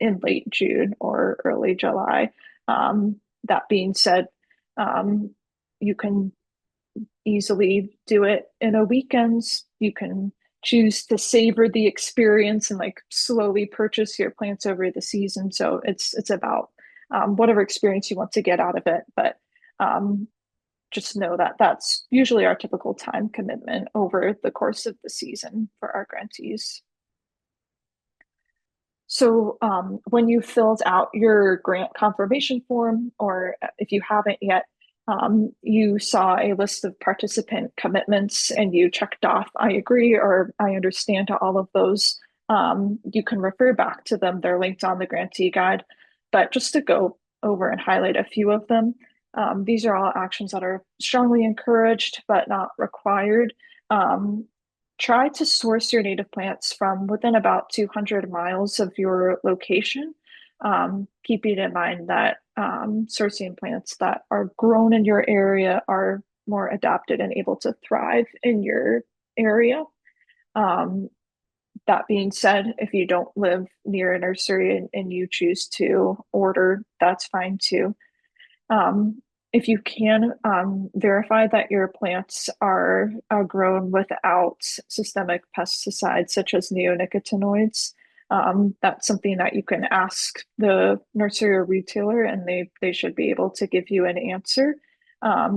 in late June or early July. That being said, you can easily do it in a weekend. You can choose to savor the experience and like slowly purchase your plants over the season. So it's about whatever experience you want to get out of it. But um, just know that that's usually our typical time commitment over the course of the season for our grantees. So when you filled out your grant confirmation form, or if you haven't yet, you saw a list of participant commitments and you checked off, I agree, or I understand to all of those. You can refer back to them. They're linked on the grantee guide. But just to go over and highlight a few of them, these are all actions that are strongly encouraged but not required. Try to source your native plants from within about 200 miles of your location, keeping in mind that sourcing plants that are grown in your area are more adapted and able to thrive in your area. Um, that being said, if you don't live near a nursery and you choose to order, that's fine too. Um, if you can verify that your plants are grown without systemic pesticides such as neonicotinoids, that's something that you can ask the nursery or retailer, and they should be able to give you an answer,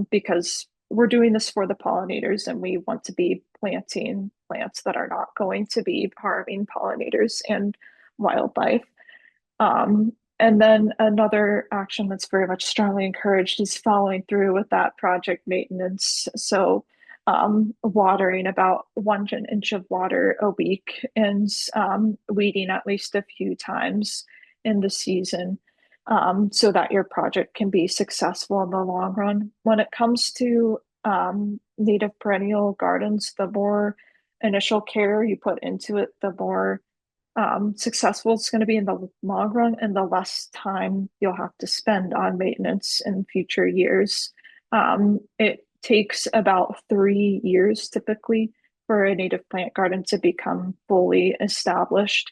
because we're doing this for the pollinators, and we want to be planting plants that are not going to be harming pollinators and wildlife. Um, and then another action that's very much strongly encouraged is following through with that project maintenance. So, watering about 1 inch of water a week and weeding at least a few times in the season, so that your project can be successful in the long run. When it comes to native perennial gardens, the more initial care you put into it, the more successful it's going to be in the long run, and the less time you'll have to spend on maintenance in future years. It takes about 3 years typically for a native plant garden to become fully established.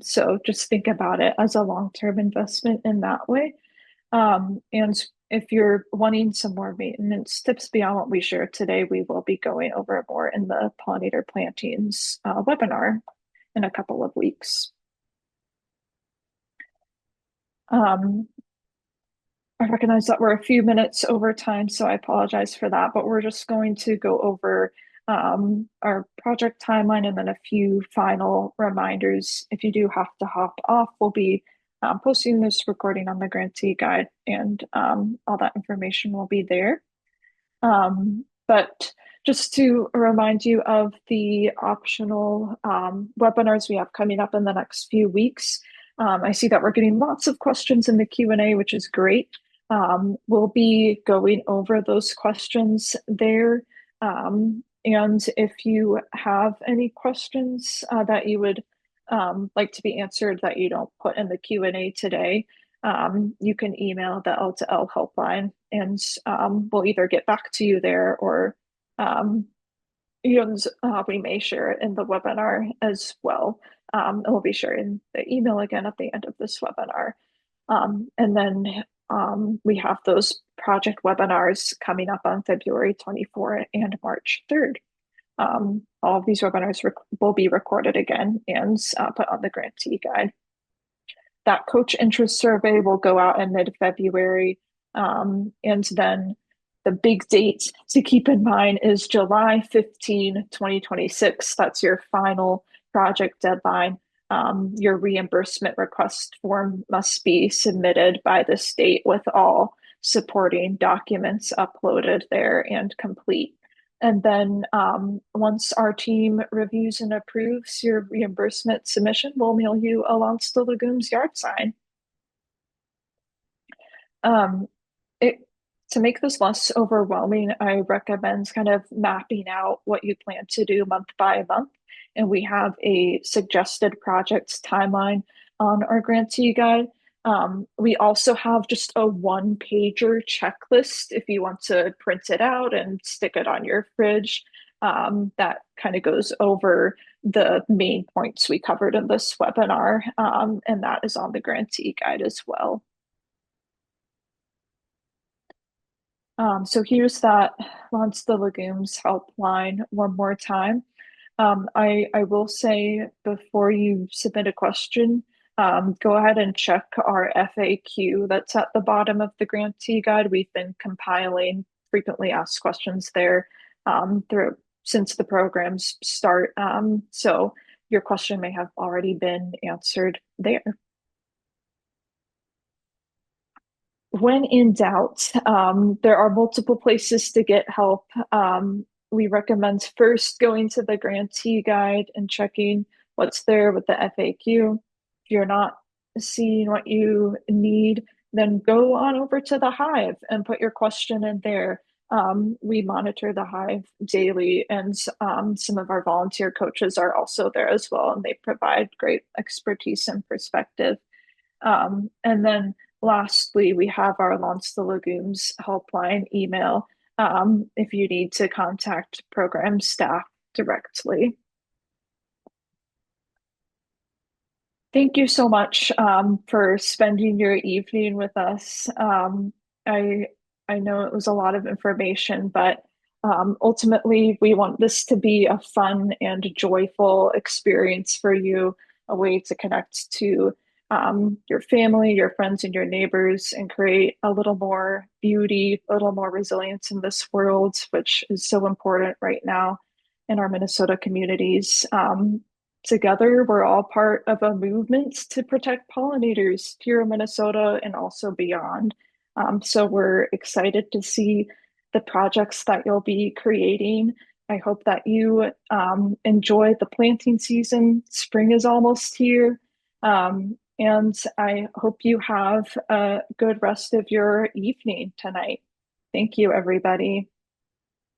So just think about it as a long-term investment in that way. And if you're wanting some more maintenance tips beyond what we shared today, we will be going over more in the pollinator plantings webinar in a couple of weeks. Um, I recognize that we're a few minutes over time, so I apologize for that, but we're just going to go over our project timeline and then a few final reminders. If you do have to hop off, we'll be posting this recording on the grantee guide, and all that information will be there. But just to remind you of the optional webinars we have coming up in the next few weeks. I see that we're getting lots of questions in the Q&A, which is great. We'll be going over those questions there. And if you have any questions that you would like to be answered that you don't put in the Q&A today, you can email the L2L helpline, and we'll either get back to you there, or we may share it in the webinar as well. And we'll be sharing the email again at the end of this webinar. And then we have those project webinars coming up on February 24th and March 3rd. All of these webinars will be recorded again and put on the grantee guide. That coach interest survey will go out in mid-February. And then the big date to keep in mind is July 15, 2026. That's your final project deadline. Your reimbursement request form must be submitted by the state with all supporting documents uploaded there and complete. And then once our team reviews and approves your reimbursement submission, we'll mail you a Launch the Legumes yard sign. To make this less overwhelming, I recommend kind of mapping out what you plan to do month by month. And we have a suggested projects timeline on our grantee guide. We also have just a one-pager checklist if you want to print it out and stick it on your fridge. That kind of goes over the main points we covered in this webinar, and that is on the grantee guide as well. So here's that Launch the Legumes helpline one more time. I will say before you submit a question, go ahead and check our FAQ that's at the bottom of the grantee guide. We've been compiling frequently asked questions there since the program's start. So your question may have already been answered there. When in doubt, there are multiple places to get help. We recommend first going to the grantee guide and checking what's there with the FAQ. If you're not seeing what you need, then go on over to the Hive and put your question in there. We monitor the Hive daily, and some of our volunteer coaches are also there as well, and they provide great expertise and perspective. And then lastly, we have our Launch the Legumes helpline email if you need to contact program staff directly. Thank you so much for spending your evening with us. I know it was a lot of information, but ultimately we want this to be a fun and joyful experience for you, a way to connect to your family, your friends, and your neighbors, and create a little more beauty, a little more resilience in this world, which is so important right now in our Minnesota communities. Together, we're all part of a movement to protect pollinators here in Minnesota and also beyond. So we're excited to see the projects that you'll be creating. I hope that you enjoy the planting season. Spring is almost here. And I hope you have a good rest of your evening tonight. Thank you, everybody.